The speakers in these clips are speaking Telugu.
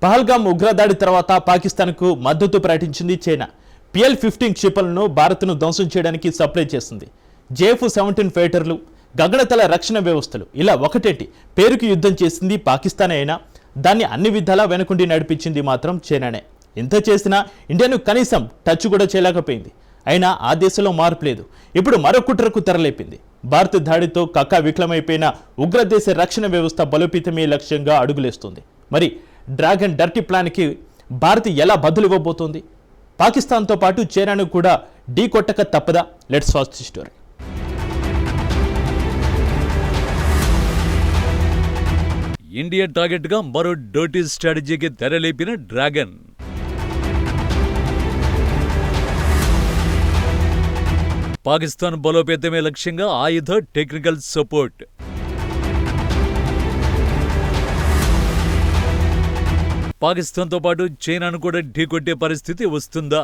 పహల్గామ్ ఉగ్రదాడి తర్వాత పాకిస్తాన్కు మద్దతు ప్రకటించింది చైనా. PL-15 క్షిపణులను భారత్ను ధ్వంసం చేయడానికి సప్లై చేసింది. JF-17 ఫైటర్లు, గగనతల రక్షణ వ్యవస్థలు ఇలా ఒకటేంటి పేరుకి యుద్ధం చేసింది పాకిస్తాన్ అయినా దాన్ని అన్ని విధాలా వెనుకుండి నడిపించింది మాత్రం చైనానే. ఇంత చేసినా ఇండియాను కనీసం టచ్ కూడా చేయలేకపోయింది. అయినా ఆ దేశంలో మార్పు లేదు. ఇప్పుడు మరో కుట్రకు తెరలేపింది. భారత్ దాడితో కక్కా వికలమైపోయిన ఉగ్రదేశ రక్షణ వ్యవస్థ బలోపేతమే లక్ష్యంగా అడుగులేస్తుంది. మరి డ్రాగన్ డర్టీ ప్లాన్కి భారత్ ఎలా బదులు ఇవ్వబోతోంది? పాకిస్తాన్తో పాటు చైనాను కూడా ఢీ కొట్టక తప్పదా? Let's watch the story. India టార్గెట్గా మరో డర్టీ స్ట్రాటజీకి తెరలేపిన డ్రాగన్. పాకిస్తాన్ బలోపేతమే లక్ష్యంగా ఆయుధ టెక్నికల్ సపోర్ట్. పాకిస్తాన్తో పాటు చైనాను కూడా ఢీకొట్టే పరిస్థితి వస్తుందా?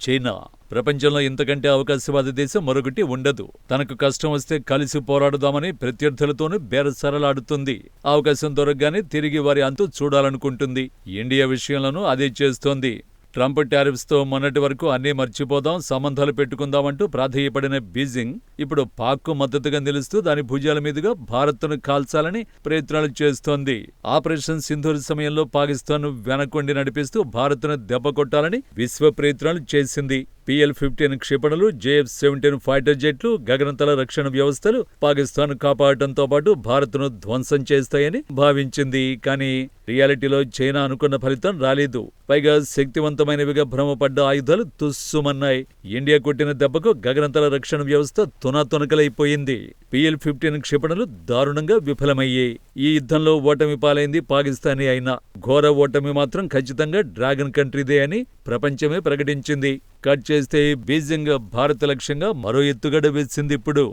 చైనా ప్రపంచంలో ఇంతకంటే అవకాశవాద దేశం మరొకటి ఉండదు. తనకు కష్టం వస్తే కలిసి పోరాడుదామని ప్రత్యర్థులతోనూ బేరసరలాడుతుంది. అవకాశం దొరకగానే తిరిగి వారి అంతు చూడాలనుకుంటుంది. ఇండియా విషయంలోనూ అదే చేస్తోంది. ట్రంప్ టారిఫ్స్తో మొన్నటి వరకు అన్నీ మర్చిపోదాం, సంబంధాలు పెట్టుకుందామంటూ ప్రాధేయపడిన బీజింగ్ ఇప్పుడు పాక్కు మద్దతుగా నిలుస్తూ దాని భుజాల మీదుగా భారత్ను కాల్చాలని ప్రయత్నాలు చేస్తోంది. ఆపరేషన్ సింధూర్ సమయంలో పాకిస్తాన్ వెనకొండి నడిపిస్తూ భారత్ను దెబ్బకొట్టాలని విశ్వ ప్రయత్నాలు చేసింది. PL-15 క్షిపణులు, JF-17 ఫైటర్ జెట్లు, గగనతల రక్షణ వ్యవస్థలు పాకిస్తాన్ కాపాడటంతో పాటు భారత్ను ధ్వంసం చేస్తాయని భావించింది. కానీ రియాలిటీలో చైనా అనుకున్న ఫలితం రాలేదు. పైగా శక్తివంతమైనవిగా భ్రమపడ్డ ఆయుధాలు తుస్సుమన్నాయి. ఇండియా కొట్టిన దెబ్బకు గగనతల రక్షణ వ్యవస్థ తునాతునకలైపోయింది. PL-15 క్షిపణులు దారుణంగా విఫలమయ్యాయి. ఈ యుద్ధంలో ఓటమి పాలైంది పాకిస్తానీ అయినా ఘోర ఓటమి మాత్రం ఖచ్చితంగా డ్రాగన్ కంట్రీదే అని ప్రపంచమే ప్రకటించింది. కట్ చేస్తే బీజింగ్ భారత లక్ష్యంగా మరో ఎత్తుగడ వేసింది. ఇప్పుడు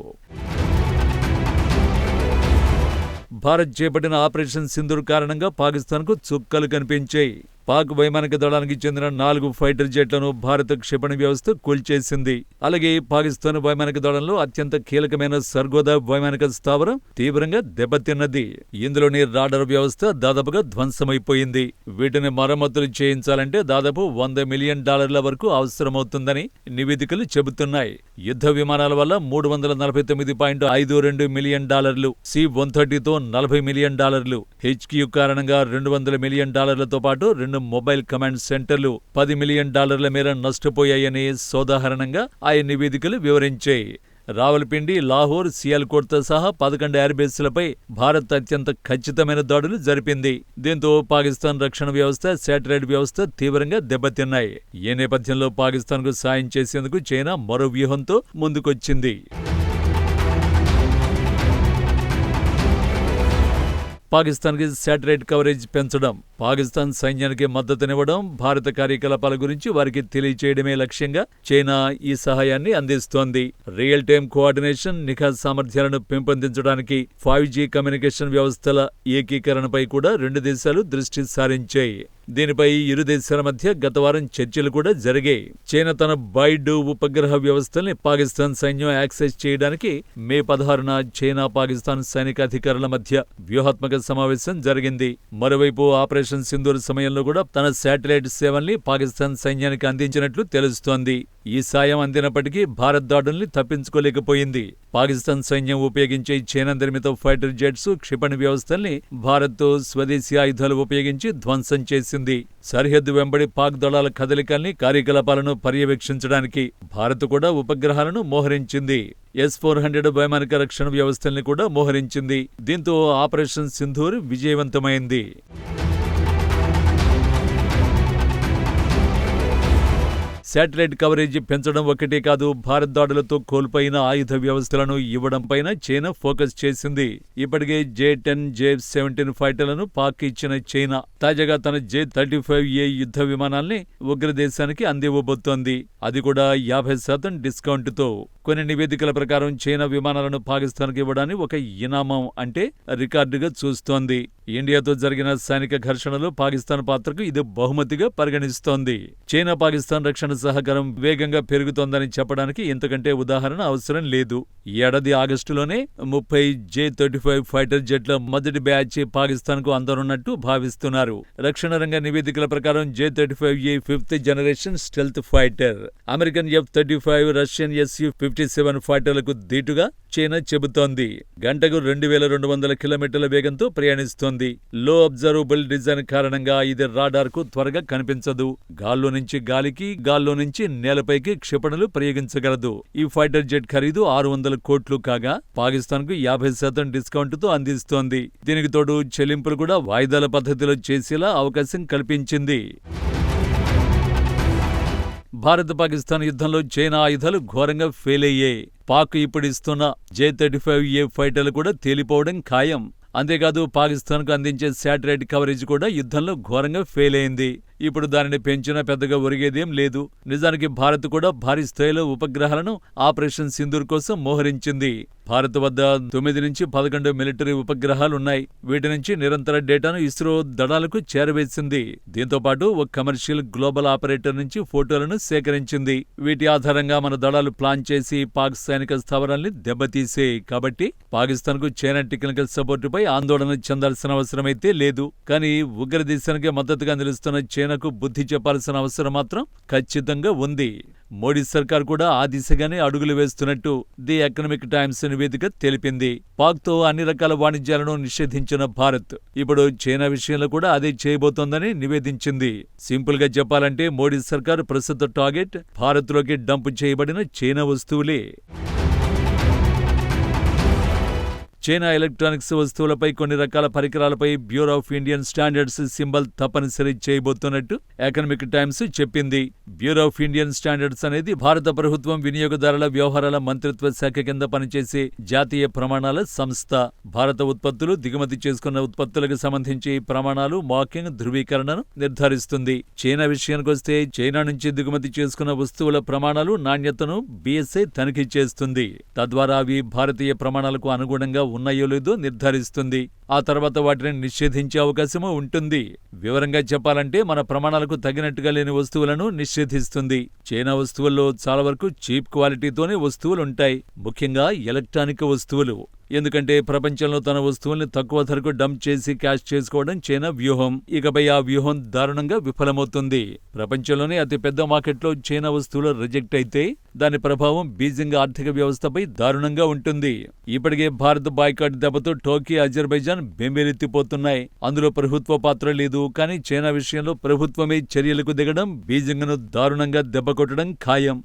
భారత్ చేపట్టిన ఆపరేషన్ సింధూర్ కారణంగా పాకిస్తాన్కు చుక్కలు కనిపించాయి. పాక్ వైమానిక దళానికి చెందిన 4 ఫైటర్ జెట్లను భారత క్షిపణి వ్యవస్థ కూల్చేసింది. అలాగే పాకిస్తాన్ వైమానిక దళంలో అత్యంత కీలకమైన సర్గోదా వైమానిక స్థావరం తీవ్రంగా దెబ్బతిన్నది. ఇందులోని రాడార్ వ్యవస్థ దాదాపుగా ధ్వంసమైపోయింది. వీటిని మరమ్మతులు చేయించాలంటే దాదాపు $100 మిలియన్ వరకు అవసరమవుతుందని నివేదికలు చెబుతున్నాయి. యుద్ధ విమానాల వల్ల $349.52 మిలియన్, C-130తో $40 మిలియన్, HQ కారణంగా $200 మిలియన్ పాటు 2 మొబైల్ కమాండ్ సెంటర్లు $10 మిలియన్ మేర నష్టపోయాయని సోదాహరణంగా ఆయన నివేదికలు వివరించాయి. రావల్పిండి, లాహోర్, సియాల్కోట్తో సహా 11 ఎయిర్బేస్లపై భారత్ అత్యంత ఖచ్చితమైన దాడులు జరిపింది. దీంతో పాకిస్తాన్ రక్షణ వ్యవస్థ, శాటిలైట్ వ్యవస్థ తీవ్రంగా దెబ్బతిన్నాయి. ఈ నేపథ్యంలో పాకిస్తాన్కు సాయం చేసేందుకు చైనా మరో వ్యూహంతో ముందుకొచ్చింది. పాకిస్తాన్కి శాటిలైట్ కవరేజ్ పెంచడం, పాకిస్తాన్ సైన్యానికి మద్దతునివ్వడం, భారత కార్యకలాపాల గురించి వారికి తెలియచేయడమే లక్ష్యంగా చైనా ఈ సహాయాన్ని అందిస్తోంది. రియల్ టైం కోఆర్డినేషన్, నిఘా సామర్థ్యాలను పెంపొందించడానికి 5G కమ్యూనికేషన్ వ్యవస్థల ఏకీకరణపై కూడా రెండు దేశాలు దృష్టి సారించాయి. దీనిపై ఇరు దేశాల మధ్య గత వారం చర్చలు కూడా జరిగాయి. చైనా తన బైడు ఉపగ్రహ వ్యవస్థల్ని పాకిస్తాన్ సైన్యం యాక్సెస్ చేయడానికి మే 16న చైనా పాకిస్తాన్ సైనికాధికారుల మధ్య వ్యూహాత్మక సమావేశం జరిగింది. మరోవైపు ఆపరేషన్ సింధూర్ సమయంలో కూడా తన శాటిలైట్ సేవల్ని పాకిస్తాన్ సైన్యానికి అందించినట్లు తెలుస్తోంది. ఈ సాయం అందినప్పటికీ భారత్ దాడుల్ని తప్పించుకోలేకపోయింది. పాకిస్తాన్ సైన్యం ఉపయోగించే చైనా నిర్మిత ఫైటర్ జెట్స్, క్షిపణి వ్యవస్థల్ని భారత్ స్వదేశీ ఆయుధాలు ఉపయోగించి ధ్వంసం చేసింది. సరిహద్దు వెంబడి పాక్ దళాల కదలికల్ని, కార్యకలాపాలను పర్యవేక్షించడానికి భారత్ కూడా ఉపగ్రహాలను మోహరించింది. S-400 వైమానిక రక్షణ వ్యవస్థల్ని కూడా మోహరించింది. దీంతో ఆపరేషన్ సింధూర్ విజయవంతమైంది. శాటిలైట్ కవరేజ్ పెంచడం ఒక్కటే కాదు, భారత్ దాడులతో కోల్పోయిన ఆయుధ వ్యవస్థలను ఇవ్వడంపైన చైనా ఫోకస్ చేసింది. ఇప్పటికే J-10, JF-17 ఫైటర్లను పాక్ ఇచ్చిన చైనా తాజాగా తన J-35A యుద్ధ విమానాల్ని ఉగ్రదేశానికి అందివ్వబోతోంది. అది కూడా 50% డిస్కౌంట్తో. కొన్ని నివేదికల ప్రకారం చైనా విమానాలను పాకిస్తాన్కి ఇవ్వడాన్ని ఒక ఇనామం అంటే రికార్డుగా చూస్తోంది. ఇండియాతో జరిగిన సైనిక ఘర్షణలో పాకిస్తాన్ పాత్రకు ఇది బహుమతిగా పరిగణిస్తోంది. చైనా పాకిస్తాన్ రక్షణ సహకారం వేగంగా పెరుగుతోందని చెప్పడానికి ఇంతకంటే ఉదాహరణ అవసరం లేదు. ఈ ఏడాది ఆగస్టులోనే 30 J-35 ఫైటర్ జెట్ల మొదటి బ్యాచ్ పాకిస్తాన్కు అందనున్నట్టు భావిస్తున్నారు. రక్షణ రంగ నివేదికల ప్రకారం J-35E 5th generation stealth fighter, American F-35, Russian Su-57 ఫైటర్లకు దీటుగా చైనా చెబుతోంది. గంటకు 2200 కిలోమీటర్ల వేగంతో ప్రయాణిస్తోంది. లో అబ్జర్వబుల్ డిజైన్ కారణంగా ఇది రాడార్కు త్వరగా కనిపించదు. గాల్లో నుంచి గాలికి, గాల్లో నుంచి నేలపైకి క్షిపణులు ప్రయోగించగలదు. ఈ ఫైటర్ జెట్ ఖరీదు 600 కోట్లు కాగా పాకిస్తాన్కు 50% డిస్కౌంట్తో అందిస్తోంది. దీనికి తోడు చెల్లింపులు కూడా వాయిదాల పద్ధతిలో చేసేలా అవకాశం కల్పించింది. భారత్-పాకిస్తాన్ యుద్ధంలో చైనా ఆయుధాలు ఘోరంగా ఫెయిల్ అయ్యాయి. పాక్ ఇప్పుడు ఇస్తున్న J-35A ఫైటర్లు కూడా తేలిపోవడం ఖాయం. అంతేకాదు పాకిస్తాన్కు అందించే శాటిలైట్ కవరేజ్ కూడా యుద్ధంలో ఘోరంగా ఫెయిల్ అయింది. ఇప్పుడు దానిని పెంచినా పెద్దగా ఒరిగేదేం లేదు. నిజానికి భారత్ కూడా భారీ స్థాయిలో ఉపగ్రహాలను ఆపరేషన్ సింధూర్ కోసం మోహరించింది. భారత్ వద్ద 9 నుంచి 11 మిలిటరీ ఉపగ్రహాలున్నాయి. వీటి నుంచి నిరంతర డేటాను ఇస్రో దళాలకు చేరవేసింది. దీంతో పాటు ఒక కమర్షియల్ గ్లోబల్ ఆపరేటర్ నుంచి ఫోటోలను సేకరించింది. వీటి ఆధారంగా మన దళాలు ప్లాన్ చేసి పాక్ సైనిక స్థావరాల్ని దెబ్బతీసే. కాబట్టి పాకిస్తాన్కు చైనా టెక్నికల్ సపోర్టుపై ఆందోళన చెందాల్సిన అవసరమైతే లేదు. కానీ ఉగ్ర దేశానికి మద్దతుగా నిలుస్తున్న చైనాకు బుద్ధి చెప్పాల్సిన అవసరం మాత్రం ఖచ్చితంగా ఉంది. మోడీ సర్కార్ కూడా ఆ దిశగానే అడుగులు వేస్తున్నట్టు ది ఎకనామిక్ టైమ్స్ నివేదిక తెలిపింది. పాక్తో అన్ని రకాల వాణిజ్యాలను నిషేధించిన భారత్ ఇప్పుడు చైనా విషయంలో కూడా అదే చేయబోతోందని నివేదించింది. సింపుల్ గా చెప్పాలంటే మోడీ సర్కార్ ప్రస్తుత టార్గెట్ భారత్లోకి డంప్ చేయబడిన చైనా వస్తువులే. చైనా ఎలక్ట్రానిక్స్ వస్తువులపై కొన్ని రకాల పరికరాలపై Bureau of Indian Standards symbol తప్పనిసరి చేయబోతున్నట్టు ఎకనామిక్ టైమ్స్ చెప్పింది. బ్యూరో ఆఫ్ ఇండియన్ స్టాండర్డ్స్ అనేది భారత ప్రభుత్వం వినియోగదారుల వ్యవహారాల మంత్రిత్వ శాఖ కింద పనిచేసే జాతీయ ప్రమాణాల సంస్థ. భారత ఉత్పత్తులు, దిగుమతి చేసుకున్న ఉత్పత్తులకు సంబంధించి ప్రమాణాలు, మార్కింగ్, ధృవీకరణను నిర్ధారిస్తుంది. చైనా విషయానికొస్తే చైనా నుంచి దిగుమతి చేసుకున్న వస్తువుల ప్రమాణాలు, నాణ్యతను BSI తనిఖీ చేస్తుంది. తద్వారా అవి భారతీయ ప్రమాణాలకు అనుగుణంగా ఉన్నాయో లేదో నిర్ధారిస్తుంది. ఆ తర్వాత వాటిని నిషేధించే అవకాశమూ ఉంటుంది. వివరంగా చెప్పాలంటే మన ప్రమాణాలకు తగినట్టుగా లేని వస్తువులను నిషేధిస్తుంది. చైనా వస్తువుల్లో చాలా వరకు చీప్ క్వాలిటీతోనే వస్తువులుంటాయి, ముఖ్యంగా ఎలక్ట్రానిక్ వస్తువులు. ఎందుకంటే ప్రపంచంలో తన వస్తువుల్ని తక్కువ ధరకు డంప్ చేసి క్యాష్ చేసుకోవడం చైనా వ్యూహం. ఇకపై ఆ వ్యూహం దారుణంగా విఫలమవుతుంది. ప్రపంచంలోనే అతిపెద్ద మార్కెట్లో చైనా వస్తువులు రిజెక్ట్ అయితే దాని ప్రభావం బీజింగ్ ఆర్థిక వ్యవస్థపై దారుణంగా ఉంటుంది. ఇప్పటికే భారత్ బాయ్కాట్ దెబ్బతో టోకీ, అజర్బైజాన్ బెంబేలెత్తిపోతున్నాయి. అందులో ప్రభుత్వ పాత్ర లేదు. కానీ చైనా విషయంలో ప్రభుత్వమే చర్యలకు దిగడం బీజింగ్ను దారుణంగా దెబ్బకొట్టడం ఖాయం.